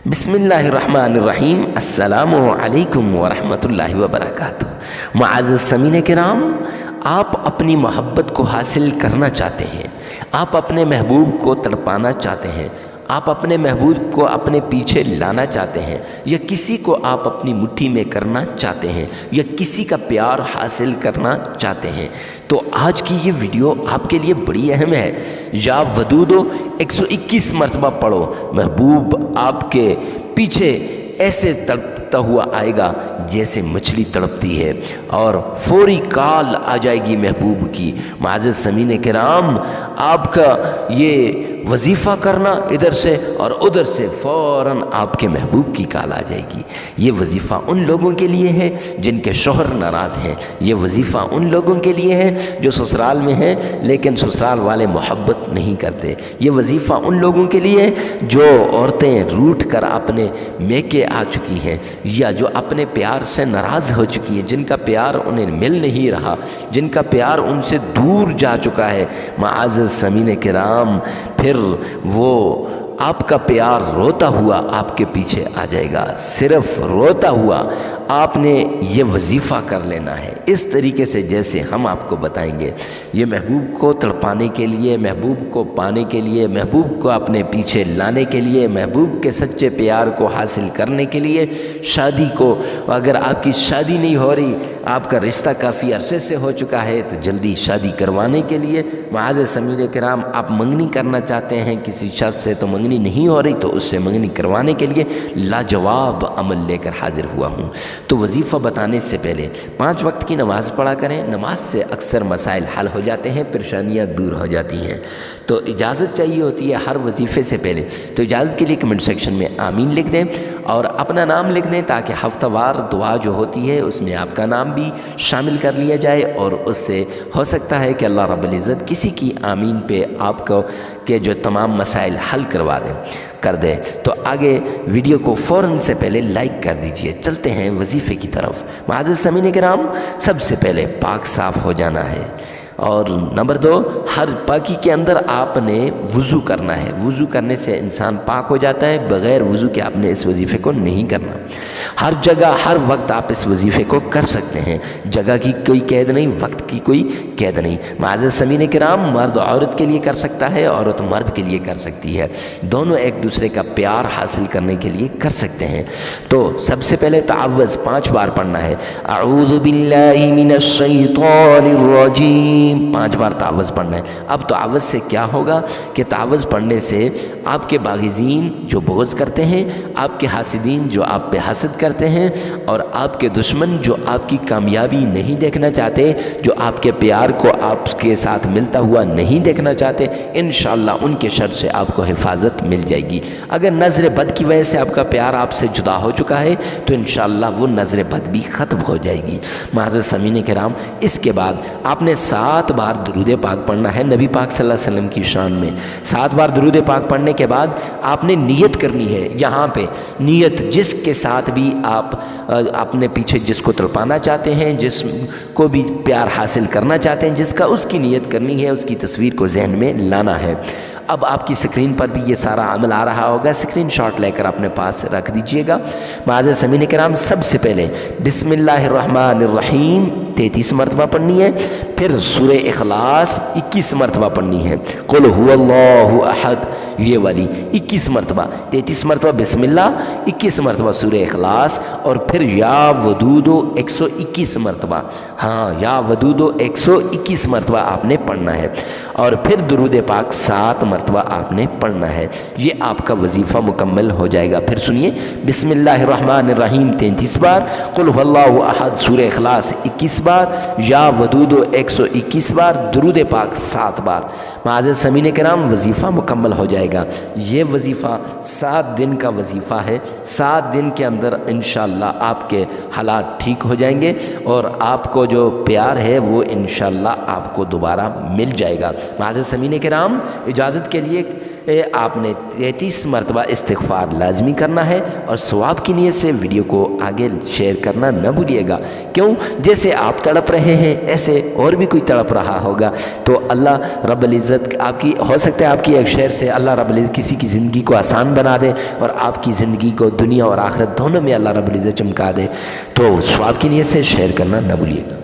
बिस्मिल्लाहिर्रहमानिर्रहीम। अस्सलामु अलैकुम वरहमतुल्लाहि वबरकातुह। मुअज़्ज़ज़ समीन किराम, आप अपनी मोहब्बत को हासिल करना चाहते हैं, आप अपने महबूब को तड़पाना चाहते हैं, आप अपने महबूब को अपने पीछे लाना चाहते हैं, या किसी को आप अपनी मुट्ठी में करना चाहते हैं, या किसी का प्यार हासिल करना चाहते हैं, तो आज की ये वीडियो आपके लिए बड़ी अहम है। या वदूदो 121 मरतबा पढ़ो। महबूब आपके पीछे ऐसे तड़पता हुआ आएगा जैसे मछली तड़पती है, और फौरी कॉल आ जाएगी महबूब की। मुअज़्ज़ज़ समीन किराम, आपका ये वजीफ़ा करना इधर से और उधर से फ़ौरन आपके महबूब की कॉल आ जाएगी। ये वजीफ़ा उन लोगों के लिए है जिनके शौहर नाराज़ हैं, ये वजीफ़ा उन लोगों के लिए है जो ससुराल में हैं लेकिन ससुराल वाले मोहब्बत नहीं करते। ये वजीफ़ा उन लोगों के लिए है जो औरतें रूठ कर अपने मेके आ चुकी हैं, या जो अपने प्यार से नाराज़ हो चुकी हैं, जिनका प्यार उन्हें मिल नहीं रहा, जिनका प्यार उनसे दूर जा चुका है। मुअज़्ज़ज़ समीन किराम, फिर वो आपका प्यार रोता हुआ आपके पीछे आ जाएगा। सिर्फ रोता हुआ आपने ये वजीफ़ा कर लेना है इस तरीके से जैसे हम आपको बताएंगे। ये महबूब को तड़पाने के लिए, महबूब को पाने के लिए, महबूब को अपने पीछे लाने के लिए, महबूब के सच्चे प्यार को हासिल करने के लिए, शादी को, अगर आपकी शादी नहीं हो रही, आपका रिश्ता काफ़ी अरसे से हो चुका है, तो जल्दी शादी करवाने के लिए। मुअज़्ज़ज़ समीन किराम, आप मंगनी करना चाहते हैं किसी शख्स से तो मंगनी नहीं हो रही, तो उससे मंगनी करवाने के लिए लाजवाब अमल लेकर हाजिर हुआ हूँ। तो वजीफ़ा बताने से पहले 5 वक्त की नमाज़ पढ़ा करें। नमाज से अक्सर मसाइल हल हो जाते हैं, परेशानियाँ दूर हो जाती हैं। तो इजाज़त चाहिए होती है हर वजीफ़े से पहले, तो इजाज़त के लिए कमेंट सेक्शन में आमीन लिख दें और अपना नाम लिख दें, ताकि हफ्तावार दुआ जो होती है उसमें आपका नाम भी शामिल कर लिया जाए, और उससे हो सकता है कि अल्लाह रब्बुल इज़्ज़त किसी की आमीन पे आपको के जो तमाम मसाइल हल करवा दें कर दे। तो आगे वीडियो को फ़ौरन से पहले लाइक कर दीजिए। चलते हैं वजीफ़े की तरफ। मुअज़्ज़ज़ समीन किराम, सबसे पहले पाक साफ़ हो जाना है, और नंबर 2, हर पाकी के अंदर आपने वज़ू करना है। वज़ू करने से इंसान पाक हो जाता है, बग़ैर वज़ू के आपने इस वजीफ़े को नहीं करना। हर जगह हर वक्त आप इस वजीफ़े को कर सकते हैं, जगह की कोई कैद नहीं, वक्त की कोई कैद नहीं। मुअज़्ज़ज़ समीन किराम, मर्द औरत के लिए कर सकता है, औरत मर्द के लिए कर सकती है, दोनों एक दूसरे का प्यार हासिल करने के लिए कर सकते हैं। तो सबसे पहले तअव्वुज़ 5 बार पढ़ना है। अऊज़ु बिल्लाहि मिनश शैतानिर रजीम, 5 बार तअव्वुज़ पढ़ना है। अब तअव्वुज़ से क्या होगा कि तअव्वुज़ पढ़ने से आपके बाग़ीज़ीन जो बुग़्ज़ करते हैं, आपके हासिदीन जो आप पे हसद करते हैं, और आपके दुश्मन जो आपकी कामयाबी नहीं देखना चाहते, जो आपके प्यार को आपके साथ मिलता हुआ नहीं देखना चाहते, इंशाअल्लाह उनके शर से आपको हिफाजत मिल जाएगी। अगर नज़र बद की वजह से आपका प्यार आपसे जुदा हो चुका है, तो इंशाअल्लाह वो नज़र बद भी ख़त्म हो जाएगी। मुअज़्ज़ज़ समीन किराम, इसके बाद आपने 7 बार दुरूद पाक पढ़ना है नबी पाक सल्लल्लाहु अलैहि वसल्लम की शान में। 7 बार दुरूद पाक पढ़ने के बाद आपने नियत करनी है। यहाँ पे नियत जिसके साथ भी आप अपने पीछे जिसको तड़पाना चाहते हैं, जिसको भी प्यार हासिल करना चाहते हैं, जिसका उसकी नियत करनी है, उसकी तस्वीर को जहन में लाना है। अब आपकी स्क्रीन पर भी ये सारा अमल आ रहा होगा, स्क्रीनशॉट लेकर अपने पास रख दीजिएगा। मुअज़्ज़ज़ समीन किराम, सबसे पहले बिस्मिल्लाहिर्रहमानिर्रहीम 33 मरतबा पढ़नी है, फिर सूरह इखलास 21 मरतबा पढ़नी है, कुल हुवल्लाहु अहद ये वाली 21 मरतबा, 33 मरतबा बिस्मिल्लाह, 21 मरतबा सूरह इखलास, और फिर या वदूदो 121 मरतबा। हाँ, या वदूदो 121 मरतबा आपने पढ़ना है, और फिर दुरूद पाक 7 मरतबा आपने पढ़ना है। ये आपका वजीफ़ा मुकम्मल हो जाएगा। फिर सुनिए, बिस्मिल्लाहिर्रहमानिर्रहीम 33 बार, कुल हुवल्लाहु अहद सूरह इखलास 21 बार, या वदूदो 121 बार, दुरूद पाक 7 बार। मुअज़्ज़ज़ समीन किराम, वजीफ़ा मुकम्मल हो जाएगा। ये वजीफ़ा 7 दिन का वजीफ़ा है। 7 दिन के अंदर इंशाअल्लाह आपके हालात ठीक हो जाएंगे, और आपको जो प्यार है वो इंशाअल्लाह आपको दोबारा मिल जाएगा। मुअज़्ज़ज़ समीन किराम, इजाज़त के लिए आपने 33 मरतबा इस्तिग़फ़ार लाज़मी करना है, और सवाब की नीयत से वीडियो को आगे शेयर करना न भूलिएगा। क्यों? जैसे आप तड़प रहे हैं ऐसे और भी कोई तड़प रहा होगा, तो अल्लाह रब्बुल इज़्ज़त العزت آپ کی ہو سکتا ہے آپ کی ایک شیئر سے اللہ رب العزت کسی کی زندگی کو آسان بنا دے اور آپ کی زندگی کو دنیا اور آخرت دونوں میں اللہ رب العزت چمکا دے. تو ثواب کی نیت سے شیئر کرنا نہ بھولیے گا.